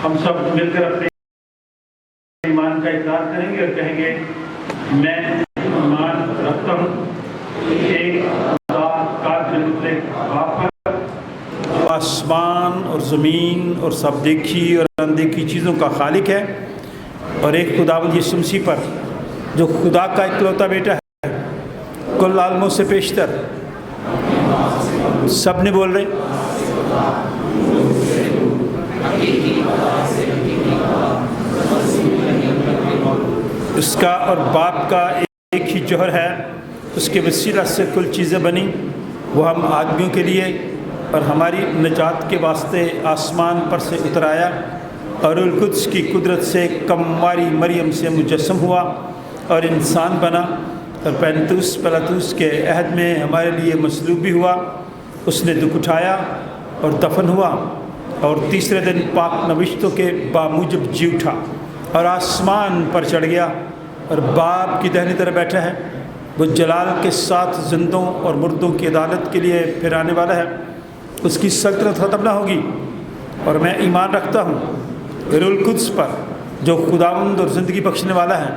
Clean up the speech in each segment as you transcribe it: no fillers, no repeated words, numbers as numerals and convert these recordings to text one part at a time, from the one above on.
ہم سب مل کر اپنے ایمان کا اقرار کریں گے اور کہیں گے میں ایمان رکھتا ہوں ایک خدا کا باپ پر، آسمان اور زمین اور سب دیکھی اور اندیکھی چیزوں کا خالق ہے، اور ایک خداوند یسوع مسیح پر جو خدا کا اکلوتا بیٹا ہے، کل عالموں سے پیشتر۔ سب نے بول رہے اس کا اور باپ کا ایک ہی جوہر ہے، اس کے وسیلہ سے کل چیزیں بنی، وہ ہم آدمیوں کے لیے اور ہماری نجات کے واسطے آسمان پر سے اتر آیا، اور القدس کی قدرت سے کمواری مریم سے مجسم ہوا اور انسان بنا، اور پینتوس پلاطوس کے عہد میں ہمارے لیے مصلوب بھی ہوا، اس نے دکھ اٹھایا اور دفن ہوا، اور تیسرے دن پاک نوشتوں کے باموجب جی اٹھا اور آسمان پر چڑھ گیا، اور باپ کی دہنی طرف بیٹھا ہے، وہ جلال کے ساتھ زندوں اور مردوں کی عدالت کے لیے پھر آنے والا ہے، اس کی سلطنت ختم نہ ہوگی۔ اور میں ایمان رکھتا ہوں روح القدس پر جو خداوند اور زندگی بخشنے والا ہے،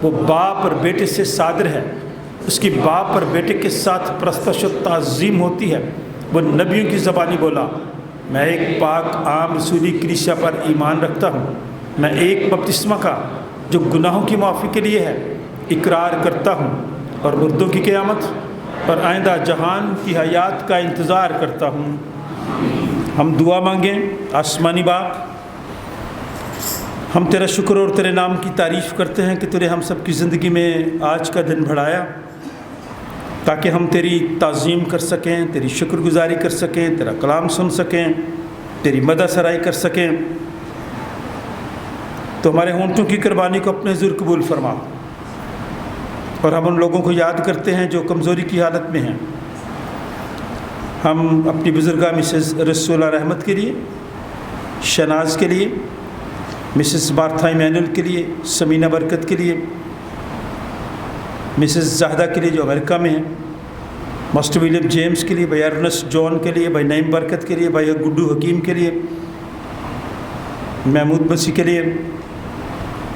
وہ باپ اور بیٹے سے صادر ہے، اس کی باپ اور بیٹے کے ساتھ پرستش و تعظیم ہوتی ہے، وہ نبیوں کی زبانی بولا، میں ایک پاک عام رسولی کلیسیا پر ایمان رکھتا ہوں، میں ایک بپتسمہ کا جو گناہوں کی معافی کے لیے ہے اقرار کرتا ہوں، اور مردوں کی قیامت اور آئندہ جہان کی حیات کا انتظار کرتا ہوں۔ ہم دعا مانگیں۔ آسمانی باپ، ہم تیرا شکر اور تیرے نام کی تعریف کرتے ہیں کہ تیرے ہم سب کی زندگی میں آج کا دن بڑھایا تاکہ ہم تیری تعظیم کر سکیں، تیری شکر گزاری کر سکیں، تیرا کلام سن سکیں، تیری مدح سرائی کر سکیں۔ تو ہمارے ہونٹوں کی قربانی کو اپنے حضور قبول فرما، اور ہم ان لوگوں کو یاد کرتے ہیں جو کمزوری کی حالت میں ہیں۔ ہم اپنی بزرگہ مسز رسولہ رحمت کے لیے، شناز کے لیے، مسز مارتھا ایمینول کے لیے، سمینہ برکت کے لیے، مسز زاہدہ کے لیے جو امریکہ میں ہیں، ماسٹر ولیم جیمز کے لیے، بھائی ارنسٹ جون کے لیے، بھائی نعیم برکت کے لیے، بھائی گڈو حکیم کے لیے، محمود مسیح کے لیے،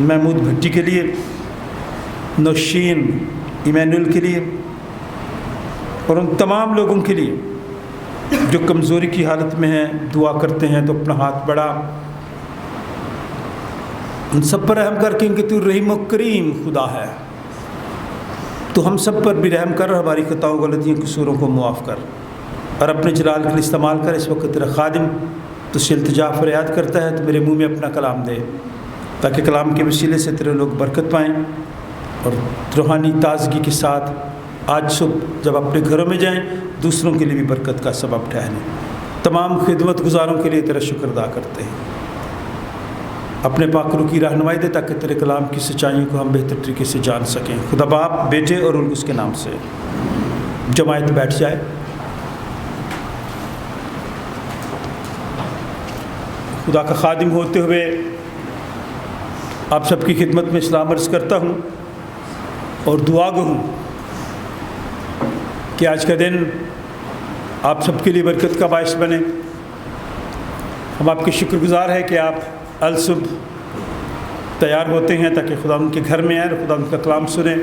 محمود بھٹی کے لیے، نوشین ایمینول کے لیے، اور ان تمام لوگوں کے لیے جو کمزوری کی حالت میں ہیں۔ دعا کرتے ہیں تو اپنا ہاتھ بڑھا، ان سب پر رحم کر، کیونکہ تو رحیم و کریم خدا ہے، تو ہم سب پر بھی رحم کر، ہماری خطاؤں غلطیوں قصوروں کو معاف کر، اور اپنے جلال کے لیے استعمال کر۔ اس وقت تیرا خادم تو سے التجا فریاد کرتا ہے، تو میرے منہ میں اپنا کلام دے تاکہ کلام کے وسیلے سے تیرے لوگ برکت پائیں، اور روحانی تازگی کے ساتھ آج صبح جب اپنے گھروں میں جائیں دوسروں کے لیے بھی برکت کا سبب ٹھہریں۔ تمام خدمت گزاروں کے لیے تیرا شکر ادا کرتے ہیں، اپنے پاک روح کی رہنمائی دے تاکہ تیرے کلام کی سچائیوں کو ہم بہتر طریقے سے جان سکیں۔ خدا باپ، بیٹے اور اس کے نام سے جماعت بیٹھ جائے۔ خدا کا خادم ہوتے ہوئے آپ سب کی خدمت میں سلام عرض کرتا ہوں، اور دعا گو ہوں کہ آج کا دن آپ سب کے لیے برکت کا باعث بنے۔ ہم آپ کے شکر گزار ہیں کہ آپ الصبح تیار ہوتے ہیں تاکہ خدا ان کے گھر میں آئیں اور خدا ان کا کلام سنیں۔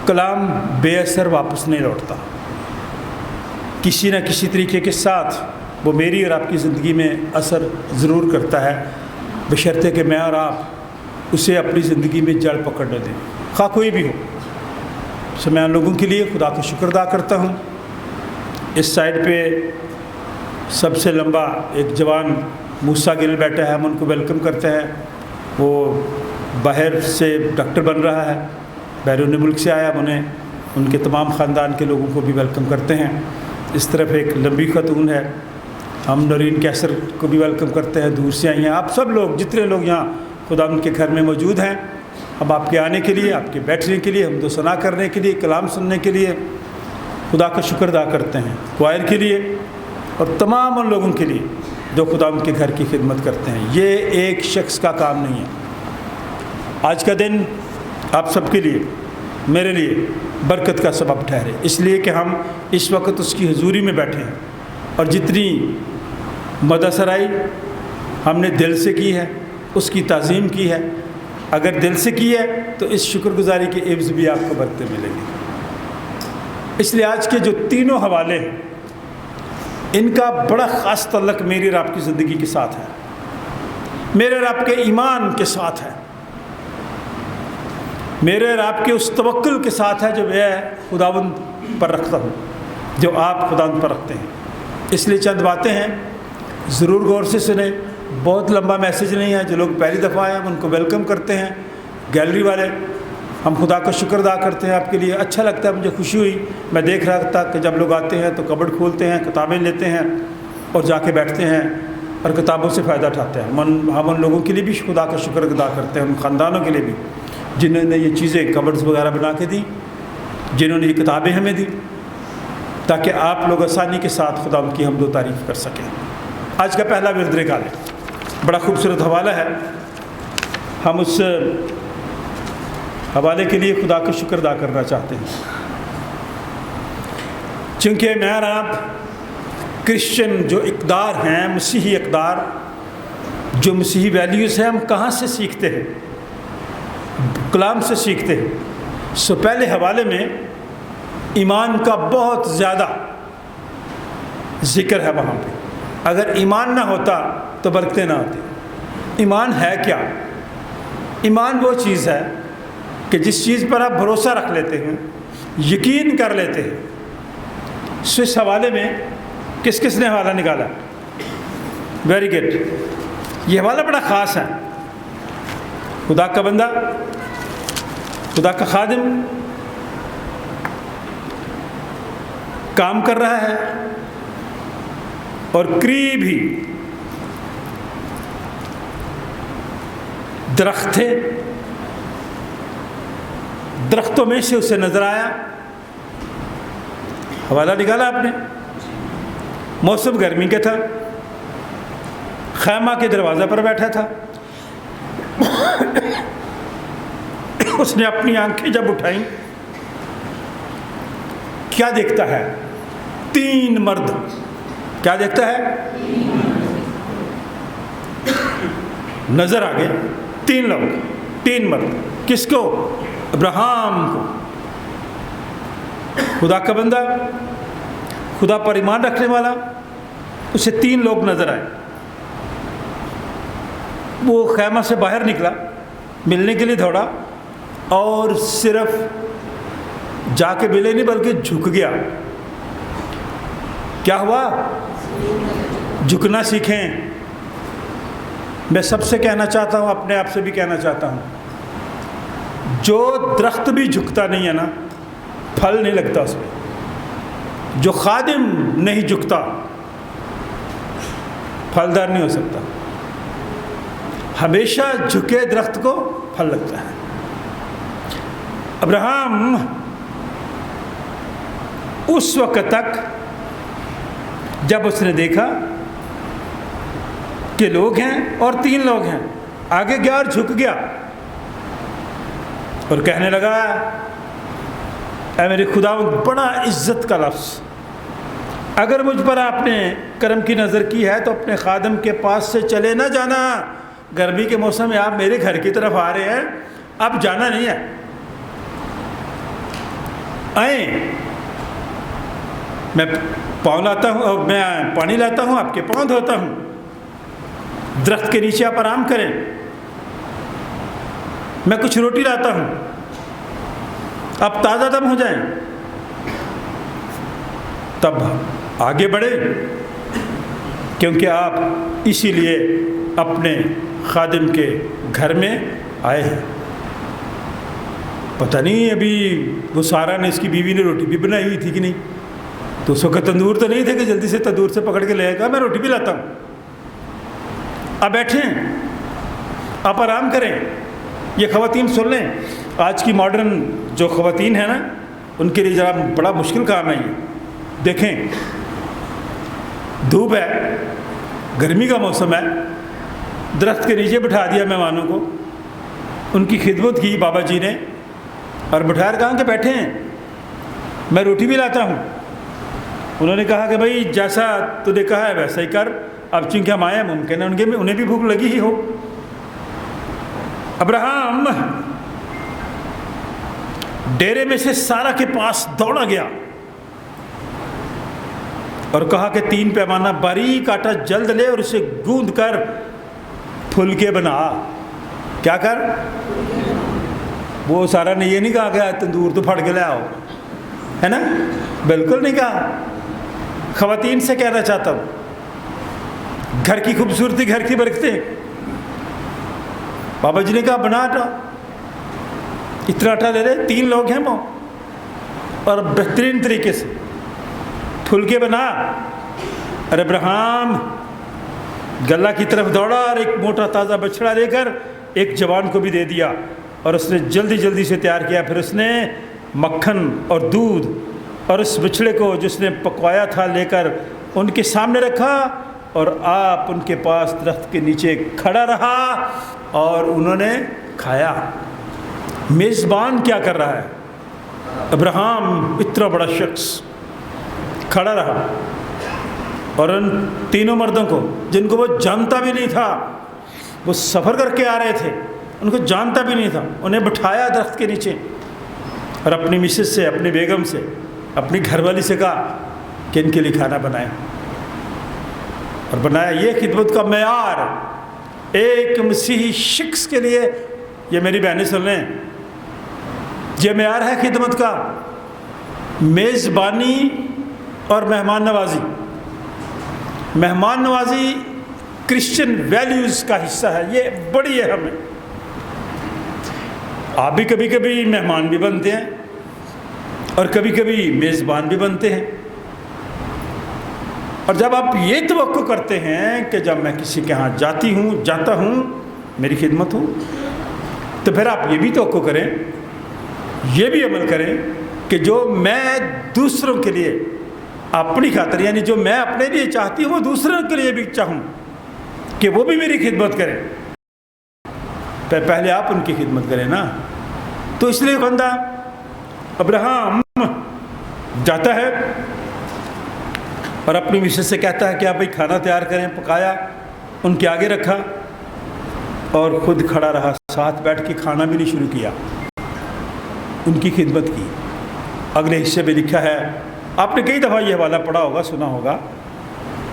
کلام بے اثر واپس نہیں لوٹتا، کسی نہ کسی طریقے کے ساتھ وہ میری اور آپ کی زندگی میں اثر ضرور کرتا ہے، بشرطے کہ میں اور آپ اسے اپنی زندگی میں جڑ پکڑنے دیں، خواہ کوئی بھی ہو۔ سو میں ان لوگوں کے لیے خدا کا شکر ادا کرتا ہوں۔ اس سائڈ پہ سب سے لمبا ایک جوان موسیٰ گل بیٹھا ہے، ہم ان کو ویلکم کرتے ہیں۔ وہ باہر سے ڈاکٹر بن رہا ہے، بیرون ملک سے آیا، انہیں ان کے تمام خاندان کے لوگوں کو بھی ویلکم کرتے ہیں۔ اس طرف ایک لمبی خاتون ہے، ہم نورین کیسر کو بھی ویلکم کرتے ہیں، دور سے آئی ہیں۔ آپ سب لوگ، جتنے لوگ یہاں خدا ان کے گھر میں موجود ہیں، ہم آپ کے آنے کے لیے، آپ کے بیٹھنے کے لیے، حمد و ثنا کرنے کے لیے، کلام سننے کے لیے خدا کا شکر ادا کرتے ہیں۔ کوائر کے لیے اور تمام ان لوگوں کے لیے جو خدا ان کے گھر کی خدمت کرتے ہیں۔ یہ ایک شخص کا کام نہیں ہے۔ آج کا دن آپ سب کے لیے، میرے لیے برکت کا سبب ٹھہرے، اس لیے کہ ہم اس وقت اس کی حضوری میں بیٹھے ہیں، اور جتنی مدح سرائی ہم نے دل سے کی ہے، اس کی تعظیم کی ہے۔ اگر دل سے کی ہے تو اس شکر گزاری کے عوض بھی آپ کو برکتیں ملیں گی۔ اس لیے آج کے جو تینوں حوالے ہیں ان کا بڑا خاص تعلق میری اور آپ کی زندگی کے ساتھ ہے، میرے اور آپ کے ایمان کے ساتھ ہے، میرے اور آپ کے اس توکل کے ساتھ ہے جو میں خداوند پر رکھتا ہوں، جو آپ خداوند پر رکھتے ہیں۔ اس لیے چند باتیں ہیں، ضرور غور سے سنیں۔ بہت لمبا میسیج نہیں ہے، جو لوگ پہلی دفعہ آئے ہیں ان کو ویلکم کرتے ہیں۔ گیلری والے ہم خدا کا شکر ادا کرتے ہیں آپ کے لیے، اچھا لگتا ہے، مجھے خوشی ہوئی، میں دیکھ رہا تھا کہ جب لوگ آتے ہیں تو کبڈ کھولتے ہیں، کتابیں لیتے ہیں اور جا کے بیٹھتے ہیں اور کتابوں سے فائدہ اٹھاتے ہیں۔ ہم ان لوگوں کے لیے بھی خدا کا شکر ادا کرتے ہیں، ان خاندانوں کے لیے بھی جنہوں نے یہ چیزیں کبڈز وغیرہ بنا کے دی، جنہوں نے یہ کتابیں ہمیں دی، تاکہ آپ لوگ آسانی کے ساتھ خدا ان کی حمد و تعریف کر سکیں۔ آج کا پہلا ورد نکالیں، بڑا خوبصورت حوالہ ہے، ہم اس حوالے کے لیے خدا کا شکر ادا کرنا چاہتے ہیں، چونکہ میں اور آپ کرسچن جو اقدار ہیں، مسیحی اقدار، جو مسیحی ویلیوز ہیں، ہم کہاں سے سیکھتے ہیں؟ کلام سے سیکھتے ہیں۔ پہلے حوالے میں ایمان کا بہت زیادہ ذکر ہے وہاں پہ۔ اگر ایمان نہ ہوتا تو برکتیں نہ ہوتی۔ ایمان ہے کیا؟ ایمان وہ چیز ہے کہ جس چیز پر آپ بھروسہ رکھ لیتے ہیں، یقین کر لیتے ہیں۔ اس حوالے میں کس کس نے حوالہ نکالا؟ ویری گڈ، یہ حوالہ بڑا خاص ہے۔ خدا کا بندہ، خدا کا خادم کام کر رہا ہے اور قریب ہی درخت تھے، درختوں میں سے اسے نظر آیا۔ حوالہ نکالا آپ نے؟ موسم گرمی کا تھا، خیمہ کے دروازہ پر بیٹھا تھا۔ اس نے اپنی آنکھیں جب اٹھائیں، کیا دیکھتا ہے؟ 3 مرد۔ کیا دیکھتا ہے؟ نظر آ گئے 3 لوگ، 3 مرد۔ کس کو؟ ابراہیم کو۔ خدا کا بندہ، خدا پر ایمان رکھنے والا، اسے 3 لوگ نظر آئے۔ وہ خیمہ سے باہر نکلا، ملنے کے لیے دوڑا، اور صرف جا کے ملے نہیں بلکہ جھک گیا۔ کیا ہوا؟ جھکنا سیکھیں۔ میں سب سے کہنا چاہتا ہوں، اپنے آپ سے بھی کہنا چاہتا ہوں، جو درخت بھی جھکتا نہیں ہے نا، پھل نہیں لگتا اس میں۔ جو خادم نہیں جھکتا، پھلدار نہیں ہو سکتا۔ ہمیشہ جھکے درخت کو پھل لگتا ہے۔ ابراہیم اس وقت تک جب اس نے دیکھا کہ لوگ ہیں اور 3 لوگ ہیں، آگے گیا اور جھک گیا اور کہنے لگا، اے میرے خدا، بڑا عزت کا لفظ، اگر مجھ پر آپ نے کرم کی نظر کی ہے تو اپنے خادم کے پاس سے چلے نہ جانا۔ گرمی کے موسم میں آپ میرے گھر کی طرف آ رہے ہیں، اب جانا نہیں ہے، آئیں، میں پاؤں لاتا ہوں اور میں پانی لاتا ہوں، آپ کے پاؤں دھوتا ہوں، درخت کے نیچے آپ آرام کریں، میں کچھ روٹی لاتا ہوں، آپ تازہ دم ہو جائیں۔ تب آگے بڑھے، کیونکہ آپ اسی لیے اپنے خادم کے گھر میں آئے ہیں۔ پتہ نہیں ابھی وہ سارا نے، اس کی بیوی نے روٹی بھی بنائی ہوئی تھی کہ نہیں، تو اس وقت تندور تو نہیں تھے کہ جلدی سے تندور سے پکڑ کے لے گا، میں روٹی بھی لاتا ہوں، آپ بیٹھیں، آپ آرام کریں۔ یہ خواتین سن لیں، آج کی ماڈرن جو خواتین ہیں نا، ان کے لیے ذرا بڑا مشکل کام ہے یہ۔ دیکھیں، دھوپ ہے، گرمی کا موسم ہے، درخت کے نیچے بٹھا دیا مہمانوں کو، ان کی خدمت کی بابا جی نے، اور بٹھا کہا کہ بیٹھے ہیں، میں روٹی بھی لاتا ہوں۔ انہوں نے کہا کہ بھائی جیسا تو نے کہا ہے ویسا ہی کر، اب چونکہ ہم آئے ممکن ہے انہیں بھی بھوک لگی ہی ہو۔ ابراہیم ڈیرے میں سے سارا کے پاس دوڑا گیا اور کہا کہ 3 پیمانہ باریک آٹا جلد لے اور اسے گوندھ کر پھلکے بنا۔ کیا کر؟ وہ سارا نے یہ نہیں کہا کہ تندور تو پھڑ کے لے آؤ، ہے نا، بالکل نہیں کہا۔ خواتین سے کہنا چاہتا ہوں، گھر کی خوبصورتی، گھر کی برکتیں۔ بابا جی نے کہا بنا آٹا، اتنا آٹا لے لے، 3 لوگ ہیں وہ، اور بہترین طریقے سے پھلکے بنا۔ اور ابراہیم گلہ کی طرف دوڑا اور ایک موٹا تازہ بچڑا لے کر ایک جوان کو بھی دے دیا، اور اس نے جلدی سے تیار کیا۔ پھر اس نے مکھن اور دودھ اور اس بچڑے کو جس نے پکوایا تھا لے کر ان کے سامنے رکھا، اور آپ ان کے پاس درخت کے نیچے کھڑا رہا اور انہوں نے کھایا۔ میزبان کیا کر رہا ہے؟ ابراہیم اتنا بڑا شخص کھڑا رہا اور ان 3 مردوں کو، جن کو وہ جانتا بھی نہیں تھا، وہ سفر کر کے آ رہے تھے، ان کو جانتا بھی نہیں تھا، انہیں بٹھایا درخت کے نیچے اور اپنی مسز سے، اپنی بیگم سے، اپنی گھر والی سے کہا کہ ان کے لیے کھانا بنائیں، اور بنایا۔ یہ خدمت کا معیار ایک مسیحی شخص کے لیے، یہ میری بہنیں سن لیں، یہ معیار ہے خدمت کا، میزبانی اور مہمان نوازی۔ مہمان نوازی کرسچن ویلیوز کا حصہ ہے، یہ بڑی اہم ہے۔ آپ بھی کبھی کبھی مہمان بھی بنتے ہیں اور کبھی کبھی میزبان بھی بنتے ہیں، اور جب آپ یہ توقع کرتے ہیں کہ جب میں کسی کے ہاں جاتا ہوں میری خدمت ہو، تو پھر آپ یہ بھی توقع کریں، یہ بھی عمل کریں کہ جو میں دوسروں کے لیے اپنی خاطر، یعنی جو میں اپنے لیے چاہتی ہوں وہ دوسروں کے لیے بھی چاہوں کہ وہ بھی میری خدمت کریں۔ پہلے آپ ان کی خدمت کریں نا۔ تو اس لیے بندہ ابراہیم جاتا ہے اور اپنی مسز سے کہتا ہے کہ آپ بھائی کھانا تیار کریں، پکایا، ان کے آگے رکھا اور خود کھڑا رہا، ساتھ بیٹھ کے کھانا بھی نہیں شروع کیا، ان کی خدمت کی۔ اگلے حصے میں لکھا ہے، آپ نے کئی دفعہ یہ حوالہ پڑھا ہوگا، سنا ہوگا،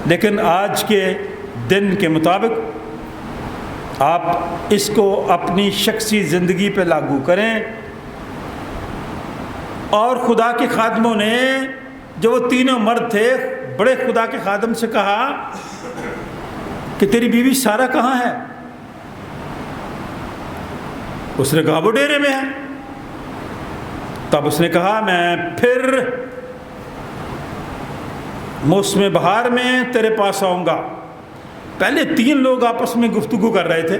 لیکن آج کے دن کے مطابق آپ اس کو اپنی شخصی زندگی پہ لاگو کریں۔ اور خدا کے خادموں نے، جو وہ 3 مرد تھے، بڑے خدا کے خادم سے کہا کہ تیری بیوی سارہ کہاں ہے؟ اس نے کہا وہ ڈیرے میں ہے۔ تب اس نے کہا میں پھر موسم بہار میں تیرے پاس آؤں گا۔ پہلے 3 لوگ آپس میں گفتگو کر رہے تھے،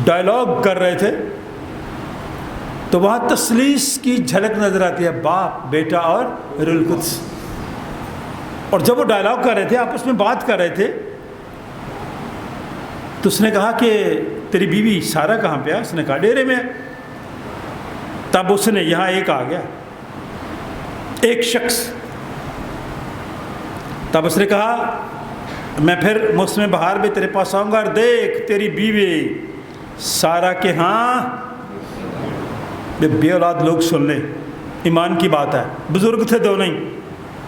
ڈائلاگ کر رہے تھے، تو وہاں تثلیث کی جھلک نظر آتی ہے، باپ، بیٹا اور روح القدس۔ اور جب وہ ڈائلاگ کر رہے تھے، آپس میں بات کر رہے تھے، تو اس نے کہا کہ تیری بیوی سارہ کہاں پہ ہے؟ اس نے کہا ڈیرے میں۔ تب اس نے، یہاں ایک آ گیا، ایک شخص، تب اس نے کہا میں پھر موسم بہار میں تیرے پاس آؤں گا، اور دیکھ تیری بیوی سارہ کے ہاں۔ بے اولاد لوگ سن لیں، ایمان کی بات ہے، بزرگ تھے دونوں ہی،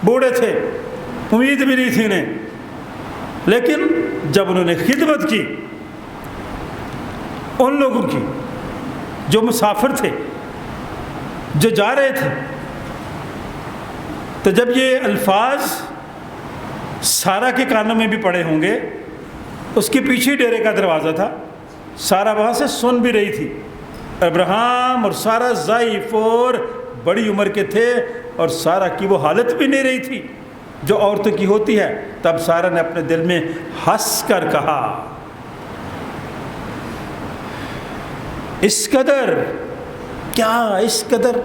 بوڑھے تھے، امید بھی نہیں تھی انہیں، لیکن جب انہوں نے خدمت کی ان لوگوں کی جو مسافر تھے، جو جا رہے تھے، تو جب یہ الفاظ سارہ کے کانوں میں بھی پڑے ہوں گے، اس کے پیچھے ڈیرے کا دروازہ تھا، سارہ وہاں سے سن بھی رہی تھی۔ ابراہیم اور سارہ ضعیف اور بڑی عمر کے تھے، اور سارہ کی وہ حالت بھی نہیں رہی تھی جو عورتوں کی ہوتی ہے۔ تب سارہ نے اپنے دل میں ہنس کر کہا، اس قدر کیا، اس قدر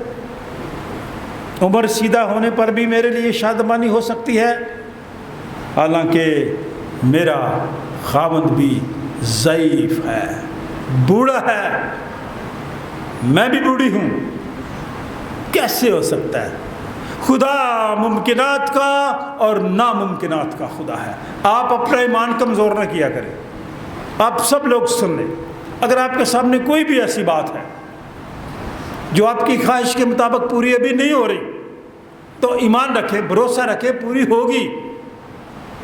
عمر سیدھا ہونے پر بھی میرے لیے شادمانی ہو سکتی ہے، حالانکہ میرا خاوند بھی ضعیف ہے، بوڑھا ہے، میں بھی بوڑھی ہوں، کیسے ہو سکتا ہے؟ خدا ممکنات کا اور ناممکنات کا خدا ہے۔ آپ اپنا ایمان کمزور نہ کیا کریں۔ آپ سب لوگ سن لیں، اگر آپ کے سامنے کوئی بھی ایسی بات ہے جو آپ کی خواہش کے مطابق پوری ابھی نہیں ہو رہی، تو ایمان رکھیں، بھروسہ رکھیں، پوری ہوگی۔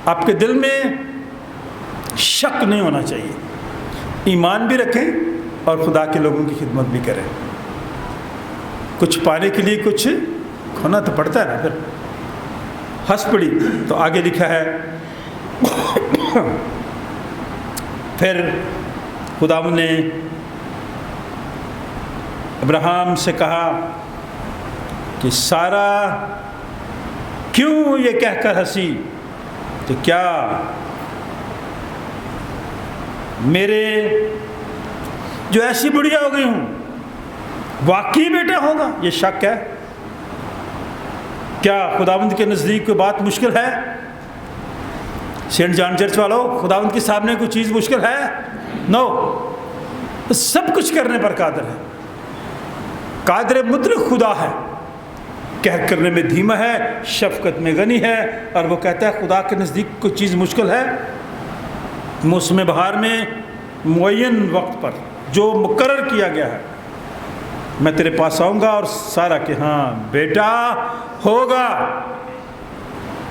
آپ کے دل میں شک نہیں ہونا چاہیے، ایمان بھی رکھیں اور خدا کے لوگوں کی خدمت بھی کریں۔ کچھ پانے کے لیے کچھ کھونا تو پڑتا ہے نا۔ پھر ہنس پڑی تو آگے لکھا ہے پھر خدا نے ابراہیم سے کہا کہ سارا کیوں یہ کہہ کر ہنسی کہ کیا میرے جو ایسی بڑھیا ہو گئی ہوں واقعی بیٹا ہوگا؟ یہ شک ہے۔ کیا خداوند کے نزدیک کوئی بات مشکل ہے؟ سینٹ جان چرچ والوں، خداوند کے سامنے کوئی چیز مشکل ہے؟ نو، سب کچھ کرنے پر قادر ہے، قادر مطلق خدا ہے، قہر کرنے میں دھیما ہے، شفقت میں غنی ہے، اور وہ کہتا ہے خدا کے نزدیک کوئی چیز مشکل ہے؟ موسم بہار میں معین وقت پر جو مقرر کیا گیا ہے، میں تیرے پاس آؤں گا اور سارا کہ ہاں بیٹا ہوگا،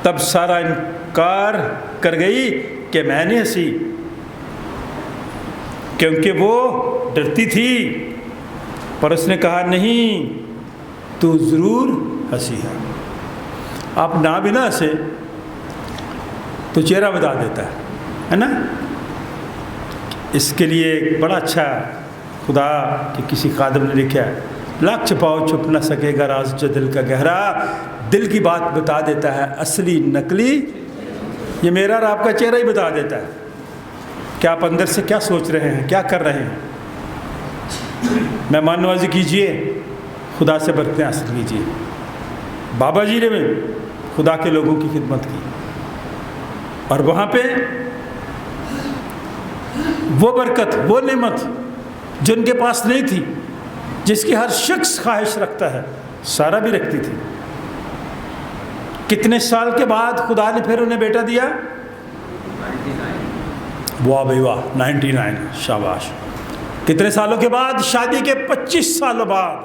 تب سارا انکار کر گئی کہ میں نے ہنسی، کیونکہ وہ ڈرتی تھی، پر اس نے کہا نہیں، تو ضرور ہنسی ہے۔ آپ نہ بھی نہ ہنسے تو چہرہ بتا دیتا ہے نا۔ اس کے لیے ایک بڑا اچھا خدا کہ کسی خادم نے لکھا ہے، لاکھ چھپاؤ چھپ نہ سکے گا راز جو دل کا گہرا، دل کی بات بتا دیتا ہے اصلی نقلی، یہ میرا اور آپ کا چہرہ ہی بتا دیتا ہے کہ آپ اندر سے کیا سوچ رہے ہیں، کیا کر رہے ہیں۔ مہمان نوازی کیجئے، خدا سے برکتیں حاصل کیجئے۔ بابا جی نے بھی خدا کے لوگوں کی خدمت کی، اور وہاں پہ وہ برکت، وہ نعمت جن کے پاس نہیں تھی، جس کی ہر شخص خواہش رکھتا ہے، سارا بھی رکھتی تھی۔ کتنے سال کے بعد خدا نے پھر انہیں بیٹا دیا؟ واہ بھائی واہ، 99، شاباش۔ کتنے سالوں کے بعد؟ شادی کے 25 سالوں بعد۔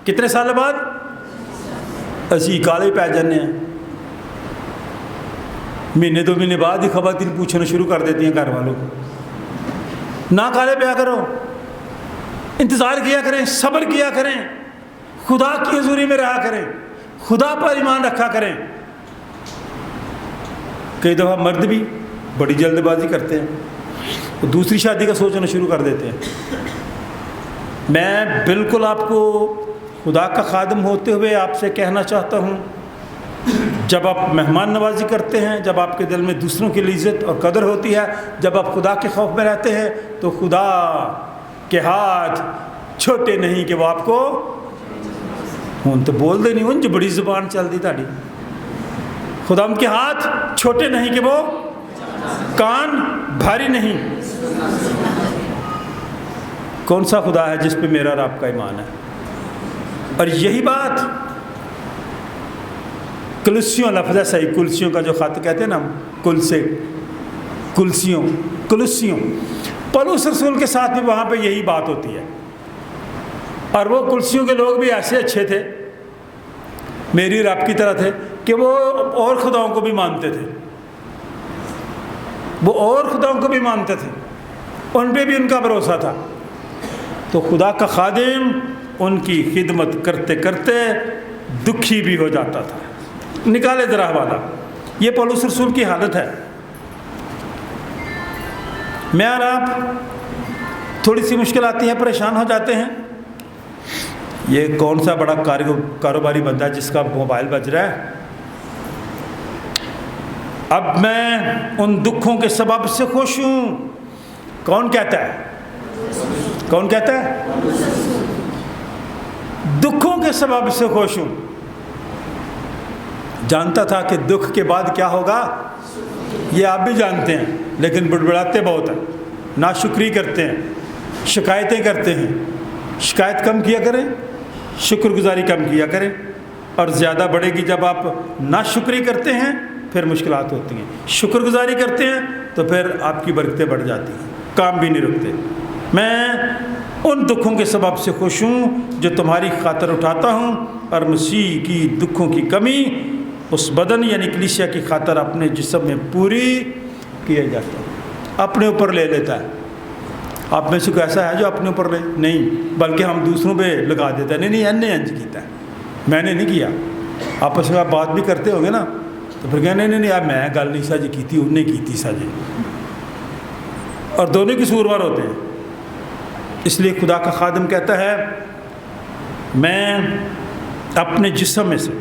کتنے سالوں بعد؟ اسی کالے پہ جانے ہیں، مہینے دو مہینے بعد ہی خواتین پوچھنا شروع کر دیتی ہیں گھر والوں کو، نہ کالے پہ کرو، انتظار کیا کریں، صبر کیا کریں، خدا کی حضوری میں رہا کریں، خدا پر ایمان رکھا کریں۔ کئی دفعہ مرد بھی بڑی جلد بازی کرتے ہیں، وہ دوسری شادی کا سوچنا شروع کر دیتے ہیں۔ میں بالکل آپ کو خدا کا خادم ہوتے ہوئے آپ سے کہنا چاہتا ہوں، جب آپ مہمان نوازی کرتے ہیں، جب آپ کے دل میں دوسروں کی عزت اور قدر ہوتی ہے، جب آپ خدا کے خوف میں رہتے ہیں، تو خدا کے ہاتھ چھوٹے نہیں کہ وہ آپ کو ہوں تو بول دے نہیں، ان جو بڑی زبان چل دی تاڑی، خدا ان کے ہاتھ چھوٹے نہیں کہ وہ کان بھاری نہیں۔ کون سا خدا ہے جس پہ میرا اور آپ کا ایمان ہے؟ اور یہی بات کلسیوں لفظ ہے صحیح، کلسیوں کا جو خط کہتے ہیں نا، کل سے کلسیوں، پولس رسول کے ساتھ بھی وہاں پہ یہی بات ہوتی ہے۔ اور وہ کلسیوں کے لوگ بھی ایسے اچھے تھے، میری اور آپ کی طرح تھے، کہ وہ اور خداؤں کو بھی مانتے تھے، وہ اور خداؤں کو بھی مانتے تھے، ان پہ بھی ان کا بھروسہ تھا۔ تو خدا کا خادم ان کی خدمت کرتے کرتے دکھی بھی ہو جاتا تھا۔ نکالے ذرا والا، یہ پولس رسول کی حالت ہے۔ میں اور آپ تھوڑی سی مشکل آتی ہے، پریشان ہو جاتے ہیں، یہ کون سا بڑا کاروباری بندہ ہے جس کا موبائل بج رہا ہے؟ اب میں ان دکھوں کے سبب سے خوش ہوں۔ کون کہتا ہے؟ کون کہتا ہے؟ دکھوں کے سبب سے خوش ہوں۔ جانتا تھا کہ دکھ کے بعد کیا ہوگا، یہ آپ بھی جانتے ہیں، لیکن بڑبڑاتے بہت ہیں، ناشکری کرتے ہیں، شکایتیں کرتے ہیں۔ شکایت کم کیا کریں، شکر گزاری کم کیا کریں۔ اور زیادہ بڑھے گی جب آپ ناشکری کرتے ہیں، پھر مشکلات ہوتی ہیں، شکر گزاری کرتے ہیں تو پھر آپ کی برکتیں بڑھ جاتی ہیں، کام بھی نہیں رکتے۔ میں ان دکھوں کے سبب سے خوش ہوں جو تمہاری خاطر اٹھاتا ہوں، اور مسیح کی دکھوں کی کمی اس بدن یعنی کلیسیا کی خاطر اپنے جسم میں پوری کیا جاتا ہے، اپنے اوپر لے لیتا ہے۔ آپ میں سے کوئی ایسا ہے جو اپنے اوپر لے؟ نہیں، بلکہ ہم دوسروں پہ لگا دیتے ہیں، نہیں ان نے انج کیتا ہے، میں نے نہیں کیا۔ آپس میں آپ بات بھی کرتے ہوں گے نا، تو پھر کہیں نہیں یار میں گل نہیں سا جی کی تھی، انہیں کی تھی سا جی، اور دونوں کی قصوروار ہوتے ہیں۔ اس لیے خدا کا خادم کہتا ہے میں اپنے جسم میں سے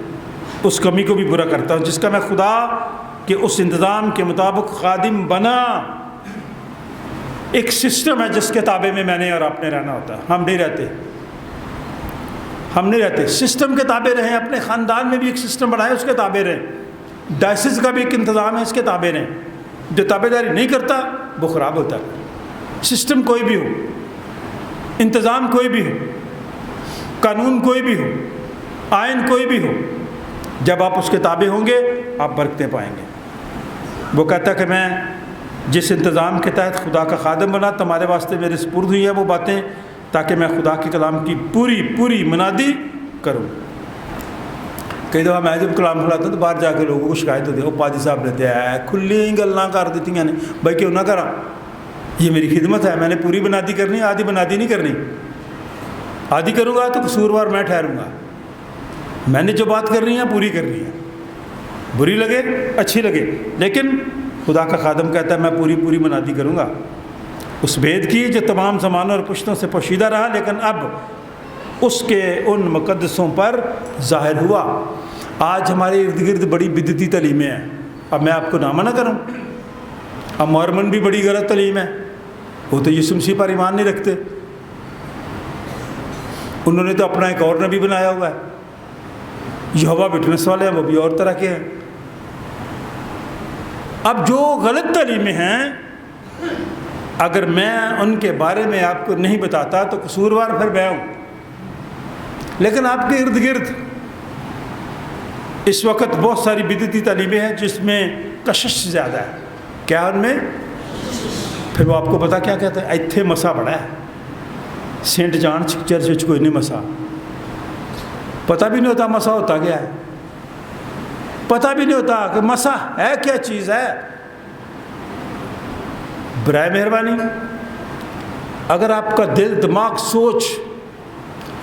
اس کمی کو بھی برا کرتا ہوں جس کا میں خدا کے اس انتظام کے مطابق خادم بنا۔ ایک سسٹم ہے جس کے تابع میں نے اور آپ نے رہنا ہوتا ہے، ہم نہیں رہتے سسٹم کے تابع رہیں۔ اپنے خاندان میں بھی ایک سسٹم بنائے، اس کے تابع رہیں۔ ڈائسس کا بھی ایک انتظام ہے، اس کے تابع رہیں۔ جو تابع داری نہیں کرتا وہ خراب ہوتا ہے۔ سسٹم کوئی بھی ہو، انتظام کوئی بھی ہو، قانون کوئی بھی ہو، آئین کوئی بھی ہو، جب آپ اس کے تابع ہوں گے آپ برکتیں پائیں گے۔ وہ کہتا ہے کہ میں جس انتظام کے تحت خدا کا خادم بنا، تمہارے واسطے میرے سپرد ہوئی ہیں وہ باتیں، تاکہ میں خدا کے کلام کی پوری منادی کروں۔ کئی دفعہ میں جب کلام کھلاتا ہوں تو باہر جا کے لوگوں کو شکایت ہوتی ہے، وہ پادی صاحب لیتے ہیں کھلی گلاں کر دیتی ہیں نے، بھائی کیوں نہ کرا، یہ میری خدمت ہے، میں نے پوری بنادی کرنی، آدھی بنادی نہیں کرنی۔ آدھی کروں گا تو قصوروار میں ٹھہروں گا۔ میں نے جو بات کرنی ہے پوری کرنی ہے، بری لگے اچھی لگے، لیکن خدا کا خادم کہتا ہے میں پوری منادی کروں گا اس بھید کی جو تمام زمانوں اور پشتوں سے پوشیدہ رہا، لیکن اب اس کے ان مقدسوں پر ظاہر ہوا۔ آج ہمارے ارد گرد بڑی بدعتی تعلیمیں ہیں، اب میں آپ کو نہ منع کروں، اب مورمن بھی بڑی غلط تعلیم ہے، وہ تو یسوع مسیح پر ایمان نہیں رکھتے، انہوں نے تو اپنا ایک اور نبی بنایا ہوا ہے۔ یہوہ وٹنس والے ہیں، وہ بھی اور طرح کے ہیں۔ اب جو غلط تعلیمیں ہیں اگر میں ان کے بارے میں آپ کو نہیں بتاتا تو قصوروار پھر میں ہوں، لیکن آپ کے ارد گرد اس وقت بہت ساری بدعتی تعلیمیں ہیں جس میں کشش زیادہ ہے۔ کیا ان میں؟ پھر وہ آپ کو پتا کیا کہتا ہے، ایتھے مسا بڑا ہے، سینٹ جان چرچ کوئی نہیں مسا، پتہ بھی نہیں ہوتا مسا ہوتا کیا ہے، پتہ بھی نہیں ہوتا کہ مسا ہے کیا چیز ہے۔ برائے مہربانی اگر آپ کا دل دماغ سوچ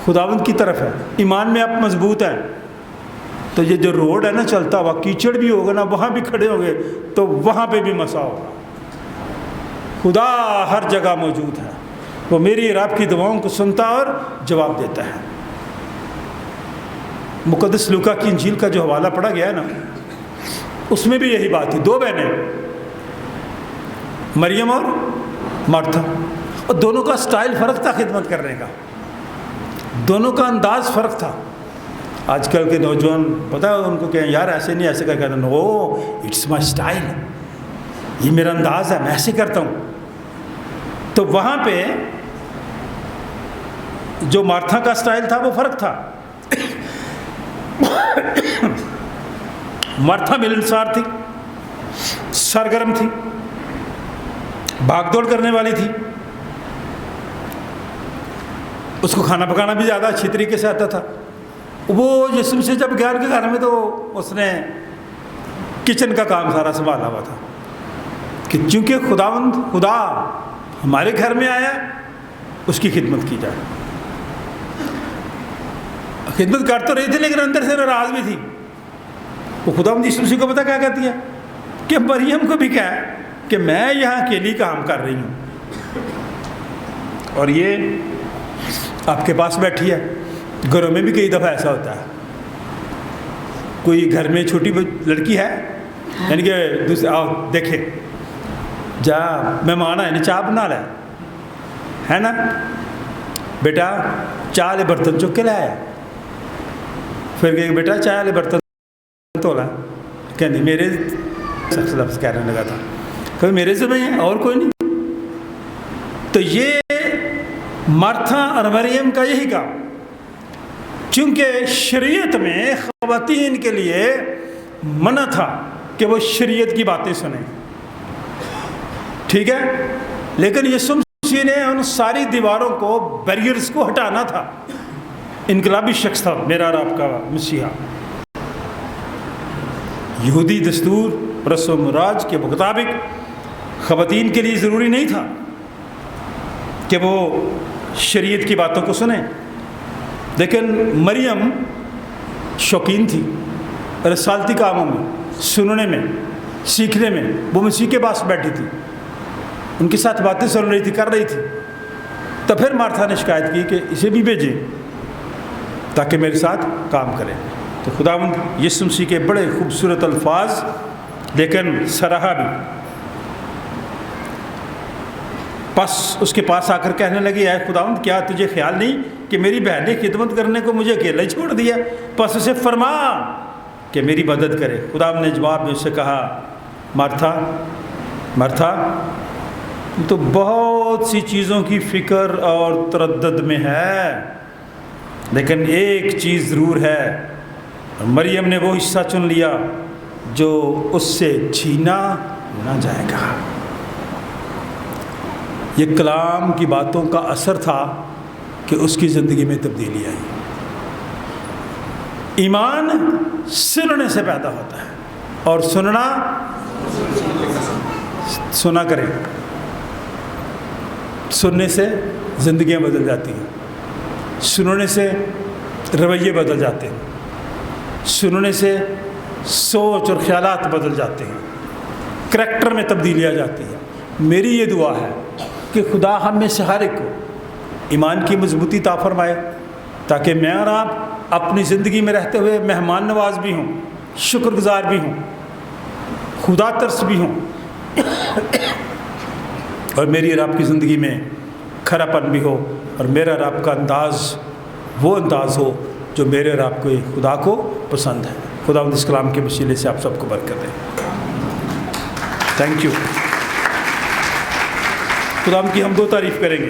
خداوند کی طرف ہے، ایمان میں آپ مضبوط ہیں، تو یہ جو روڈ ہے نا چلتا ہوا، کیچڑ بھی ہوگا نا، وہاں بھی کھڑے ہوں گے تو وہاں پہ بھی مسا ہوگا۔ خدا ہر جگہ موجود ہے، وہ میری اور آپ کی دعاؤں کو سنتا اور جواب دیتا ہے۔ مقدس لوکا کی انجیل کا جو حوالہ پڑھا گیا ہے نا، اس میں بھی یہی بات تھی۔ دو بہنیں، مریم اور مرتھا، اور دونوں کا سٹائل فرق تھا خدمت کرنے کا، دونوں کا انداز فرق تھا۔ آج کل کے نوجوان پتہ ہے ان کو کہ یار ایسے نہیں، ایسے کا کہنا، نو اٹس مائی سٹائل، یہ میرا انداز ہے، میں ایسے کرتا ہوں۔ تو وہاں پہ جو مارتھا کا سٹائل تھا وہ فرق تھا۔ مارتھا ملنسار تھی، سرگرم تھی، بھاگ دوڑ کرنے والی تھی، اس کو کھانا پکانا بھی زیادہ اچھی طریقے سے آتا تھا۔ وہ یسوع سے جب گیا ان کے گھر میں تو اس نے کچن کا کام سارا سنبھالا ہوا تھا، کہ چونکہ خدا ہمارے گھر میں آیا، اس کی خدمت کی جائے۔ خدمت کر تو رہی تھی لیکن اندر سے ناراض بھی تھی۔ وہ خداوند یسوع مسیح کو پتہ کیا کہتی ہے کہ مریم کو بھی کہا کہ میں یہاں اکیلی کام کر رہی ہوں، اور یہ آپ کے پاس بیٹھی ہے۔ گھروں میں بھی کئی دفعہ ایسا ہوتا ہے، کوئی گھر میں چھوٹی لڑکی ہے، یعنی کہ دوسرے آؤ دیکھے جا مہمان آئے چاہ بنا لے، ہے نا بیٹا چاہ لے برتن چک کے لایا، پھر کہ بیٹا چاہ لے برتن تولا، کہنی میرے سخت لفظ کہنے لگا تھا، کبھی میرے سے میں اور کوئی نہیں۔ تو یہ مارتھا اور مریم کا یہی کام، کیونکہ شریعت میں خواتین کے لیے منع تھا کہ وہ شریعت کی باتیں سنیں، ٹھیک ہے، لیکن یسوع مسیح نے ان ساری دیواروں کو، بیریئرز کو ہٹانا تھا۔ انقلابی شخص تھا میرا اور آپ کا مسیحا۔ یہودی دستور رسم و راج کے مطابق خواتین کے لیے ضروری نہیں تھا کہ وہ شریعت کی باتوں کو سنیں، لیکن مریم شوقین تھی رسالتی کاموں میں، سننے میں، سیکھنے میں۔ وہ مسیح کے پاس بیٹھی تھی، ان کے ساتھ باتیں سن رہی تھی، کر رہی تھی۔ تو پھر مارتھا نے شکایت کی کہ اسے بھی بھیجیں تاکہ میرے ساتھ کام کرے۔ تو خداوند یسوع مسیح کے بڑے خوبصورت الفاظ لیکن سراہا بھی۔ پس اس کے پاس آ کر کہنے لگی، اے خداوند، کیا تجھے خیال نہیں کہ میری بہن نے خدمت کرنے کو مجھے اکیلا ہی چھوڑ دیا؟ پس اسے فرما کہ میری مدد کرے۔ خداوند نے جواب میں اسے کہا، مارتھا مارتھا، تو بہت سی چیزوں کی فکر اور تردد میں ہے، لیکن ایک چیز ضرور ہے، مریم نے وہ حصہ چن لیا جو اس سے چھینا نہ جائے گا۔ یہ کلام کی باتوں کا اثر تھا کہ اس کی زندگی میں تبدیلی آئی۔ ایمان سننے سے پیدا ہوتا ہے، اور سنا کریں، سننے سے زندگیاں بدل جاتی ہیں، سننے سے رویے بدل جاتے ہیں، سننے سے سوچ اور خیالات بدل جاتے ہیں، کریکٹر میں تبدیلی آ جاتی ہے۔ میری یہ دعا ہے کہ خدا ہم میں سے ہر ایک کو ایمان کی مضبوطی عطا فرمائے، تاکہ میں اور آپ اپنی زندگی میں رہتے ہوئے مہمان نواز بھی ہوں، شکر گزار بھی ہوں، خدا ترس بھی ہوں، اور میری اور آپ کی زندگی میں کھرا پن بھی ہو، اور میرا اور آپ کا انداز وہ انداز ہو جو میرے اور آپ کو خدا کو پسند ہے۔ خدا اس کلام کے وسیلے سے آپ سب کو برکت دے۔ Thank you. خدا کی ہم دو تعریف کریں گے۔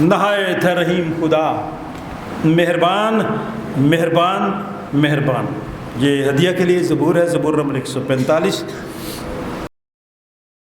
نہایت ہے رحیم خدا، مہربان مہربان مہربان۔ یہ ہدیہ کے لیے زبور ہے، زبور نمبر 145۔